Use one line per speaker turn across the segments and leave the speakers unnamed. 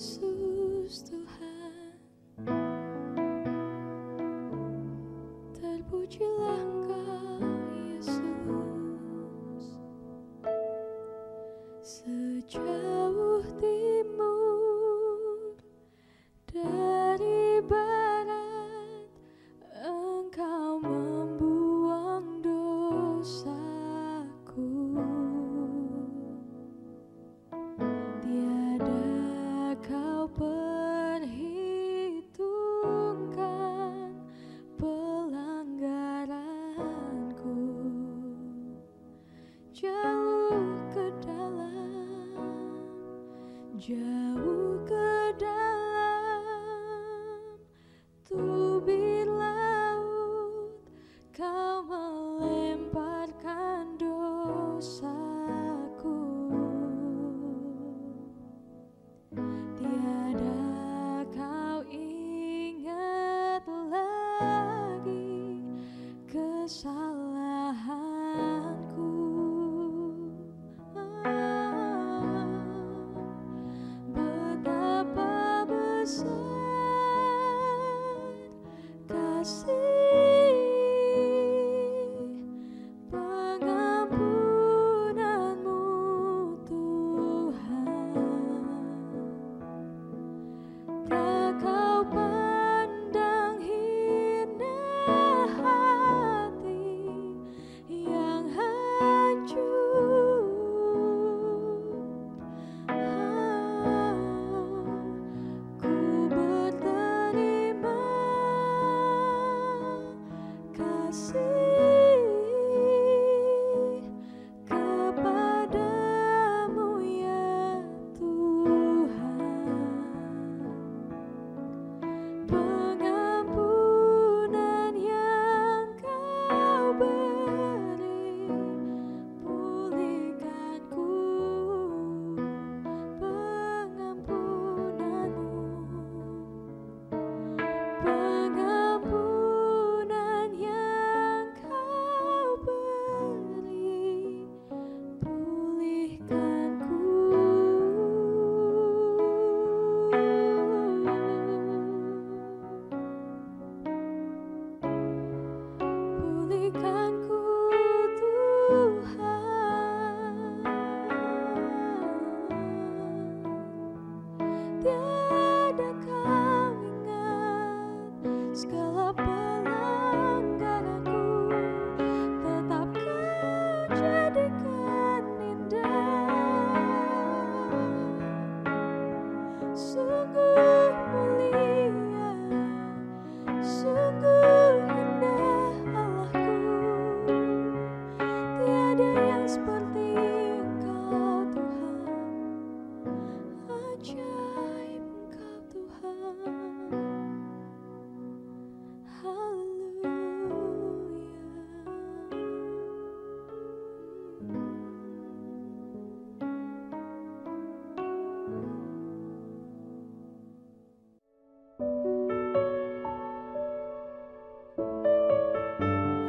Yesus Tuhan, terpujilah Engkau Yesus. Sejauh timur dari barat, Engkau membuang dosaku. Tiada kau perhitungkan pelanggaranku. Jauh ke dalam tubir laut, kau melemparkan dosaku. Tiada kau ingat lagi kesalahanku. Betapa besar kasih pengampunanmu, Tuhan. Tak kau pandang hina hati yang hancur. Ku berterima kasih kepadamu ya Tuhan. Pengampunan yang kau beri, pulihkanku pengampunanmu. Pengampunan yang kau beri, pulihkanku. Pulihkanku, Tuhan. Tiada kau ingat segala pelanggaranku, tetap kau jadikan indah. Sungguh mulia, sungguh indah Allahku. Tiada yang seperti Engkau Tuhan. Ajaib Engkau Tuhan.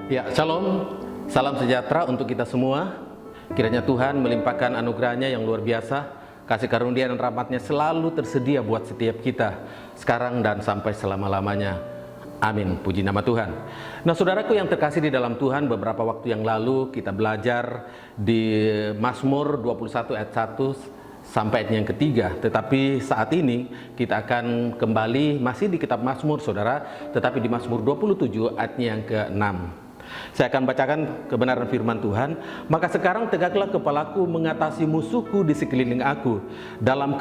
Ya, shalom, salam sejahtera untuk kita semua. Kiranya Tuhan melimpahkan anugerahnya yang luar biasa, kasih karunia dan rahmatnya selalu tersedia buat setiap kita, sekarang dan sampai selama-lamanya. Amin, puji nama Tuhan. Nah, saudaraku yang terkasih di dalam Tuhan, beberapa waktu yang lalu kita belajar di Mazmur 21 ayat 1 sampai ayat yang ketiga. Tetapi saat ini kita akan kembali masih di kitab Mazmur, saudara, tetapi di Mazmur 27 ayatnya yang ke-6. Saya akan bacakan kebenaran firman Tuhan. Maka sekarang tegaklah kepalaku mengatasi musuhku di sekeliling aku. Dalam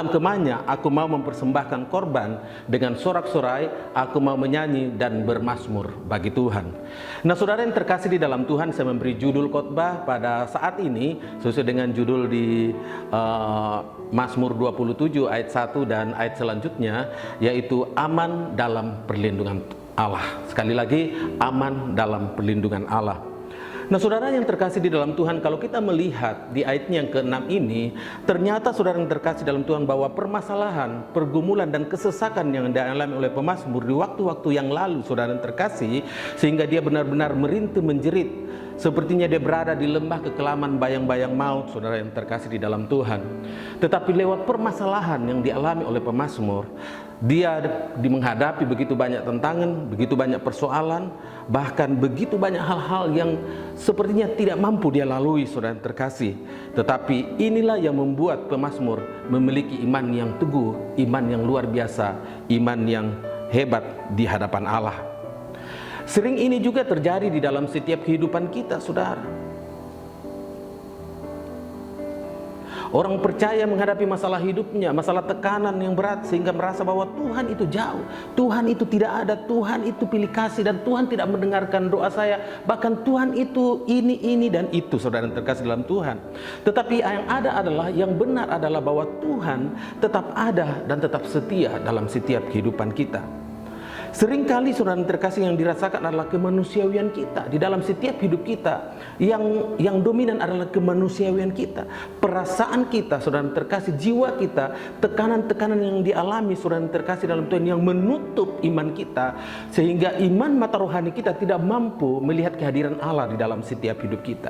kemahnya aku mau mempersembahkan korban, dengan sorak-sorai aku mau menyanyi dan bermazmur bagi Tuhan. Nah, saudara yang terkasih di dalam Tuhan, saya memberi judul khotbah pada saat ini sesuai dengan judul di Mazmur 27 ayat 1 dan ayat selanjutnya, yaitu aman dalam perlindungan Allah. Sekali lagi, aman dalam perlindungan Allah. Nah, saudara yang terkasih di dalam Tuhan, kalau kita melihat di ayatnya yang ke-6 ini, ternyata saudara yang terkasih dalam Tuhan bahwa permasalahan, pergumulan dan kesesakan yang dialami oleh pemazmur di waktu-waktu yang lalu, saudara yang terkasih, sehingga dia benar-benar merintih menjerit, sepertinya dia berada di lembah kekelaman bayang-bayang maut, saudara yang terkasih di dalam Tuhan. Tetapi lewat permasalahan yang dialami oleh pemazmur, dia menghadapi begitu banyak tantangan, begitu banyak persoalan, bahkan begitu banyak hal-hal yang sepertinya tidak mampu dia lalui, saudara yang terkasih. Tetapi inilah yang membuat pemazmur memiliki iman yang teguh, iman yang luar biasa, iman yang hebat di hadapan Allah. Sering ini juga terjadi di dalam setiap kehidupan kita, saudara. Orang percaya menghadapi masalah hidupnya, masalah tekanan yang berat, sehingga merasa bahwa Tuhan itu jauh, Tuhan itu tidak ada, Tuhan itu pilih kasih, dan Tuhan tidak mendengarkan doa saya. Bahkan Tuhan itu ini dan itu, saudara yang terkasih dalam Tuhan. Tetapi yang ada adalah, yang benar adalah bahwa Tuhan tetap ada dan tetap setia dalam setiap kehidupan kita. Seringkali saudara terkasih yang dirasakan adalah kemanusiawian kita. Di dalam setiap hidup kita yang dominan adalah kemanusiawian kita, perasaan kita, saudara terkasih, jiwa kita, tekanan-tekanan yang dialami saudara terkasih dalam Tuhan yang menutup iman kita, sehingga iman mata rohani kita tidak mampu melihat kehadiran Allah di dalam setiap hidup kita.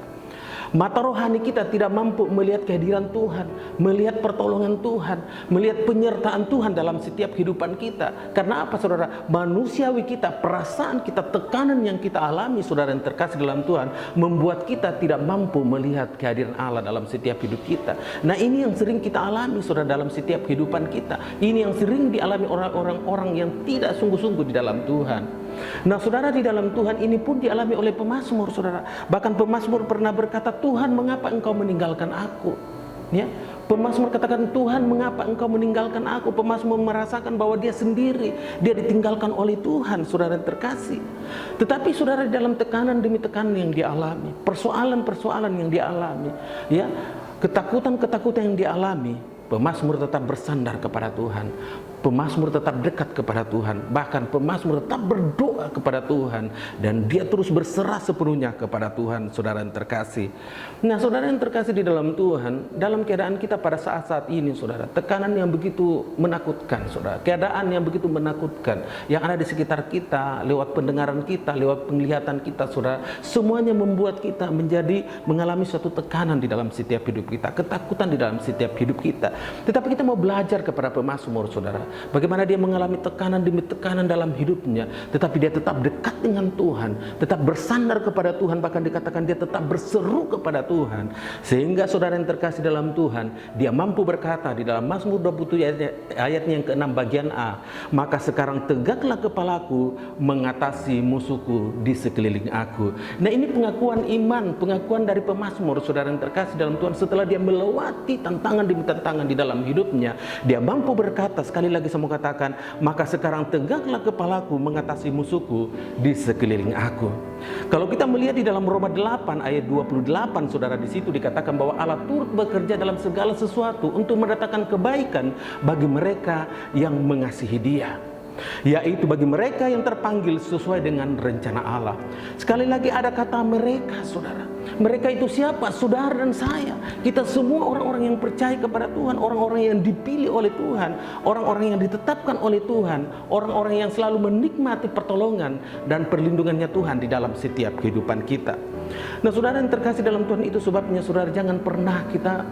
Mata rohani kita tidak mampu melihat kehadiran Tuhan, melihat pertolongan Tuhan, melihat penyertaan Tuhan dalam setiap kehidupan kita. Karena apa, saudara? Manusiawi kita, perasaan kita, tekanan yang kita alami, saudara yang terkasih dalam Tuhan, membuat kita tidak mampu melihat kehadiran Allah dalam setiap hidup kita. Nah, ini yang sering kita alami, saudara, dalam setiap kehidupan kita. Ini yang sering dialami orang-orang yang tidak sungguh-sungguh di dalam Tuhan. Nah, saudara, di dalam Tuhan ini pun dialami oleh pemazmur, saudara. Bahkan pemazmur pernah berkata, Tuhan, mengapa engkau meninggalkan aku? Ya, pemazmur katakan, Tuhan, mengapa engkau meninggalkan aku? Pemazmur merasakan bahwa dia sendiri, dia ditinggalkan oleh Tuhan, saudara terkasih. Tetapi saudara, dalam tekanan demi tekanan yang dialami, persoalan-persoalan yang dialami, ya, ketakutan-ketakutan yang dialami, pemazmur tetap bersandar kepada Tuhan. Pemazmur tetap dekat kepada Tuhan. Bahkan pemazmur tetap berdoa kepada Tuhan. Dan dia terus berserah sepenuhnya kepada Tuhan, saudara yang terkasih. Nah, saudara yang terkasih di dalam Tuhan, dalam keadaan kita pada saat-saat ini, saudara, tekanan yang begitu menakutkan, saudara, keadaan yang begitu menakutkan yang ada di sekitar kita, lewat pendengaran kita, lewat penglihatan kita, saudara, semuanya membuat kita mengalami suatu tekanan di dalam setiap hidup kita, ketakutan di dalam setiap hidup kita. Tetapi kita mau belajar kepada pemazmur, saudara, bagaimana dia mengalami tekanan demi tekanan dalam hidupnya, tetapi dia tetap dekat dengan Tuhan, tetap bersandar kepada Tuhan, bahkan dikatakan dia tetap berseru kepada Tuhan. Sehingga saudara yang terkasih dalam Tuhan, dia mampu berkata di dalam Mazmur 27 ayatnya yang ke-6 bagian A, maka sekarang tegaklah kepalaku mengatasi musuhku di sekeliling aku. Nah, ini pengakuan iman, pengakuan dari pemazmur, saudara yang terkasih dalam Tuhan, setelah dia melewati tantangan demi tantangan di dalam hidupnya, dia mampu berkata, sekali lagi saya mau katakan, maka sekarang tegaklah kepalaku mengatasi musuhku di sekeliling aku. Kalau kita melihat di dalam Roma 8 ayat 28, saudara, di situ dikatakan bahwa Allah turut bekerja dalam segala sesuatu untuk mendatangkan kebaikan bagi mereka yang mengasihi Dia, yaitu bagi mereka yang terpanggil sesuai dengan rencana Allah. Sekali lagi ada kata mereka, saudara. Mereka itu siapa? Saudara dan saya. Kita semua orang-orang yang percaya kepada Tuhan, orang-orang yang dipilih oleh Tuhan, orang-orang yang ditetapkan oleh Tuhan, orang-orang yang selalu menikmati pertolongan dan perlindungannya Tuhan di dalam setiap kehidupan kita. Nah, saudara yang terkasih dalam Tuhan, itu sebabnya saudara jangan pernah kita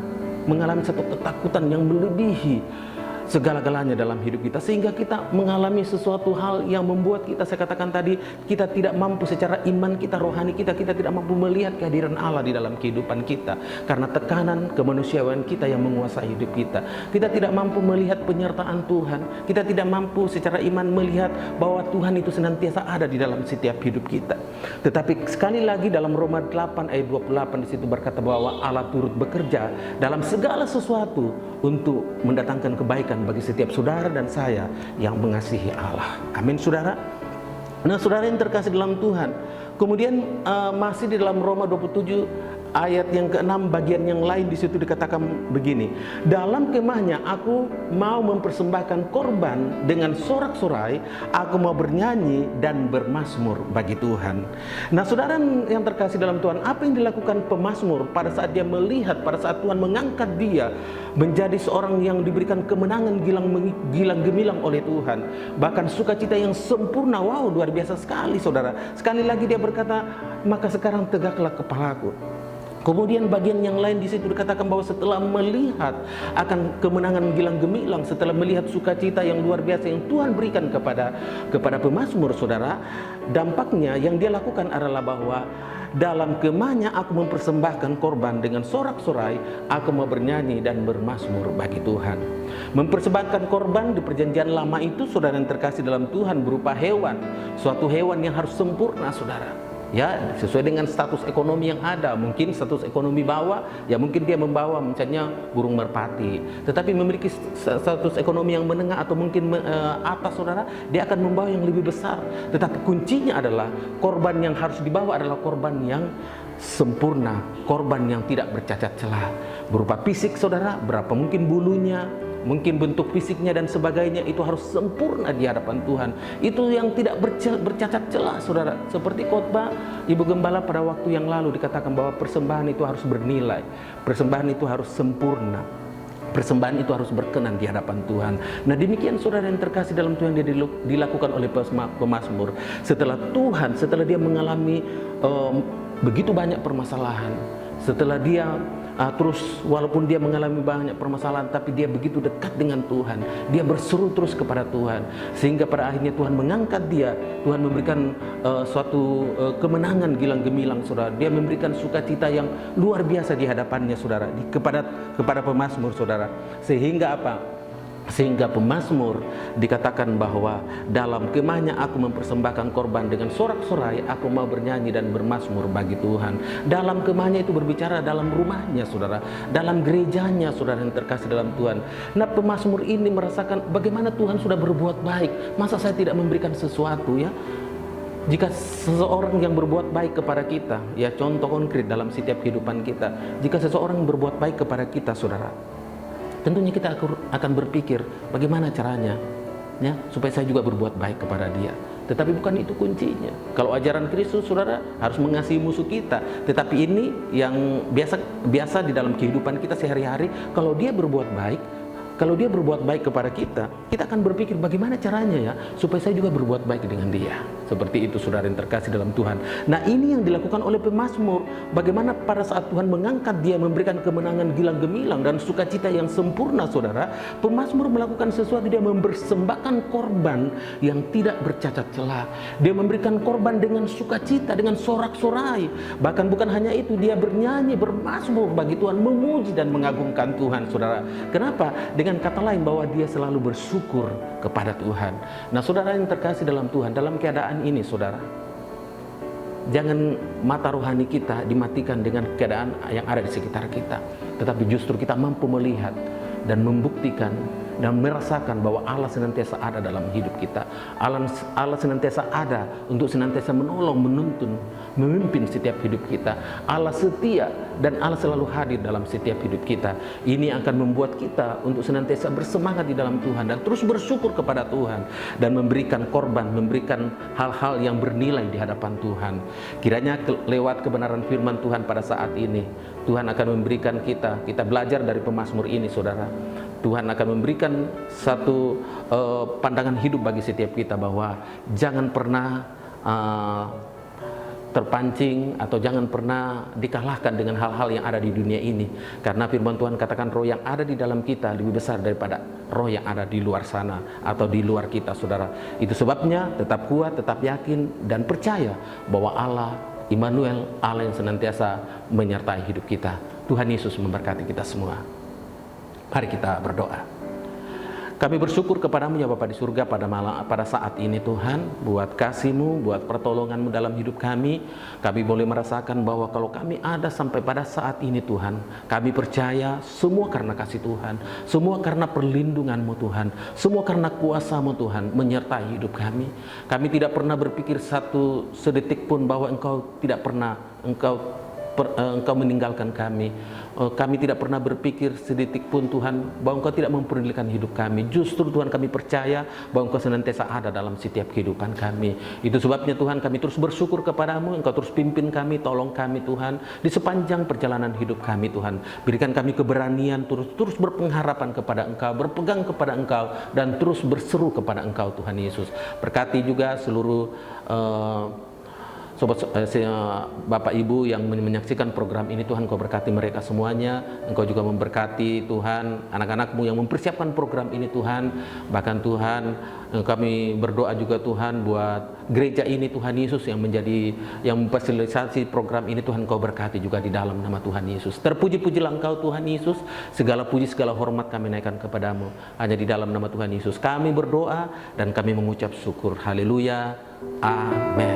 mengalami satu ketakutan yang melebihi segala-galanya dalam hidup kita, sehingga kita mengalami sesuatu hal yang membuat kita, saya katakan tadi, kita tidak mampu secara iman kita, rohani kita tidak mampu melihat kehadiran Allah di dalam kehidupan kita, karena tekanan kemanusiaan kita yang menguasai hidup kita. Kita tidak mampu melihat penyertaan Tuhan, kita tidak mampu secara iman melihat bahwa Tuhan itu senantiasa ada di dalam setiap hidup kita. Tetapi sekali lagi dalam Roma 8 ayat 28 di situ berkata bahwa Allah turut bekerja dalam segala sesuatu untuk mendatangkan kebaikan bagi setiap saudara dan saya yang mengasihi Allah. Amin, saudara. Nah, saudara yang terkasih dalam Tuhan, kemudian masih di dalam Roma 27 ayat yang ke-6 bagian yang lain di situ dikatakan begini, dalam kemahnya aku mau mempersembahkan korban dengan sorak-sorai, aku mau bernyanyi dan bermazmur bagi Tuhan. Nah saudara yang terkasih dalam Tuhan, apa yang dilakukan pemazmur pada saat dia melihat, pada saat Tuhan mengangkat dia menjadi seorang yang diberikan kemenangan gilang gemilang oleh Tuhan, bahkan sukacita yang sempurna. Wow, luar biasa sekali saudara. Sekali lagi dia berkata, maka sekarang tegaklah kepalaku. Kemudian bagian yang lain di situ dikatakan bahwa setelah melihat akan kemenangan gilang gemilang, setelah melihat sukacita yang luar biasa yang Tuhan berikan kepada pemazmur saudara, dampaknya yang dia lakukan adalah bahwa dalam kemahnya aku mempersembahkan korban dengan sorak-sorai, aku mau bernyanyi dan bermazmur bagi Tuhan. Mempersembahkan korban di perjanjian lama itu saudara yang terkasih dalam Tuhan berupa hewan, suatu hewan yang harus sempurna saudara. Ya, sesuai dengan status ekonomi yang ada. Mungkin status ekonomi bawah, ya mungkin dia membawa misalnya burung merpati. Tetapi memiliki status ekonomi yang menengah atau mungkin atas saudara, dia akan membawa yang lebih besar. Tetapi kuncinya adalah korban yang harus dibawa adalah korban yang sempurna, korban yang tidak bercacat celah. Berupa fisik saudara, berapa mungkin bulunya, mungkin bentuk fisiknya dan sebagainya, itu harus sempurna di hadapan Tuhan. Itu yang tidak bercacat celah saudara. Seperti khotbah Ibu Gembala pada waktu yang lalu dikatakan bahwa persembahan itu harus bernilai, persembahan itu harus sempurna, persembahan itu harus berkenan di hadapan Tuhan. Nah demikian saudara yang terkasih dalam Tuhan, dia dilakukan oleh pemazmur. Setelah dia mengalami begitu banyak permasalahan, setelah dia terus walaupun dia mengalami banyak permasalahan, tapi dia begitu dekat dengan Tuhan, dia berseru terus kepada Tuhan, sehingga pada akhirnya Tuhan mengangkat dia. Tuhan memberikan suatu kemenangan gilang gemilang saudara. Dia memberikan sukacita yang luar biasa di hadapannya saudara, kepada pemazmur saudara. Sehingga apa? Sehingga pemazmur dikatakan bahwa dalam kemahnya aku mempersembahkan korban dengan sorak-sorai, aku mau bernyanyi dan bermazmur bagi Tuhan. Dalam kemahnya itu berbicara dalam rumahnya saudara, dalam gerejanya saudara yang terkasih dalam Tuhan. Nah pemazmur ini merasakan bagaimana Tuhan sudah berbuat baik. Masa saya tidak memberikan sesuatu ya? Jika seseorang yang berbuat baik kepada kita, ya contoh konkret dalam setiap kehidupan kita, jika seseorang berbuat baik kepada kita saudara, tentunya kita akan berpikir bagaimana caranya ya supaya saya juga berbuat baik kepada dia. Tetapi bukan itu kuncinya. Kalau ajaran Kristus saudara harus mengasihi musuh kita. Tetapi ini yang biasa di dalam kehidupan kita sehari-hari. Kalau dia berbuat baik kepada kita, kita akan berpikir bagaimana caranya ya supaya saya juga berbuat baik dengan dia. Seperti itu saudara yang terkasih dalam Tuhan. Nah ini yang dilakukan oleh pemazmur. Bagaimana pada saat Tuhan mengangkat dia, memberikan kemenangan gilang gemilang dan sukacita yang sempurna saudara, pemazmur melakukan sesuatu. Dia mempersembahkan korban yang tidak bercacat celah. Dia memberikan korban dengan sukacita, dengan sorak-sorai. Bahkan bukan hanya itu, dia bernyanyi, bermazmur bagi Tuhan, memuji dan mengagungkan Tuhan saudara. Kenapa? Dengan kata lain bahwa dia selalu bersyukur kepada Tuhan. Nah saudara yang terkasih dalam Tuhan, dalam keadaan ini saudara, jangan mata rohani kita dimatikan dengan keadaan yang ada di sekitar kita, tetapi justru kita mampu melihat dan membuktikan dan merasakan bahwa Allah senantiasa ada dalam hidup kita. Allah senantiasa ada untuk senantiasa menolong, menuntun, memimpin setiap hidup kita. Allah setia dan Allah selalu hadir dalam setiap hidup kita. Ini akan membuat kita untuk senantiasa bersemangat di dalam Tuhan dan terus bersyukur kepada Tuhan dan memberikan korban, memberikan hal-hal yang bernilai di hadapan Tuhan. Kiranya lewat kebenaran firman Tuhan pada saat ini, Tuhan akan memberikan kita belajar dari pemazmur ini saudara. Tuhan akan memberikan satu pandangan hidup bagi setiap kita bahwa jangan pernah terpancing atau jangan pernah dikalahkan dengan hal-hal yang ada di dunia ini. Karena firman Tuhan katakan roh yang ada di dalam kita lebih besar daripada roh yang ada di luar sana atau di luar kita saudara. Itu sebabnya tetap kuat, tetap yakin dan percaya bahwa Allah Immanuel, Allah yang senantiasa menyertai hidup kita. Tuhan Yesus memberkati kita semua. Mari kita berdoa. Kami bersyukur kepadamu ya Bapa di surga pada saat ini Tuhan, buat kasih-Mu, buat pertolongan-Mu dalam hidup kami. Kami boleh merasakan bahwa kalau kami ada sampai pada saat ini Tuhan, kami percaya semua karena kasih Tuhan, semua karena perlindungan-Mu Tuhan, semua karena kuasa-Mu Tuhan menyertai hidup kami. Kami tidak pernah berpikir satu sedetik pun bahwa Engkau tidak pernah, Engkau Engkau meninggalkan kami. Kami tidak pernah berpikir sedetik pun Tuhan bahwa Engkau tidak mempedulikan hidup kami. Justru Tuhan, kami percaya bahwa Engkau senantiasa ada dalam setiap kehidupan kami. Itu sebabnya Tuhan, kami terus bersyukur kepadamu. Engkau terus pimpin kami, tolong kami Tuhan di sepanjang perjalanan hidup kami Tuhan. Berikan kami keberanian terus berpengharapan kepada Engkau, berpegang kepada Engkau, dan terus berseru kepada Engkau Tuhan Yesus. Berkati juga seluruh Bapak Ibu yang menyaksikan program ini, Tuhan Engkau berkati mereka semuanya. Engkau juga memberkati Tuhan anak-anak-Mu yang mempersiapkan program ini Tuhan. Bahkan Tuhan, kami berdoa juga Tuhan buat gereja ini Tuhan Yesus yang memfasilitasi program ini. Tuhan Engkau berkati juga di dalam nama Tuhan Yesus. Terpuji-pujilah Engkau Tuhan Yesus. Segala puji, segala hormat kami naikkan kepadamu. Hanya di dalam nama Tuhan Yesus kami berdoa dan kami mengucap syukur. Haleluya. Amin.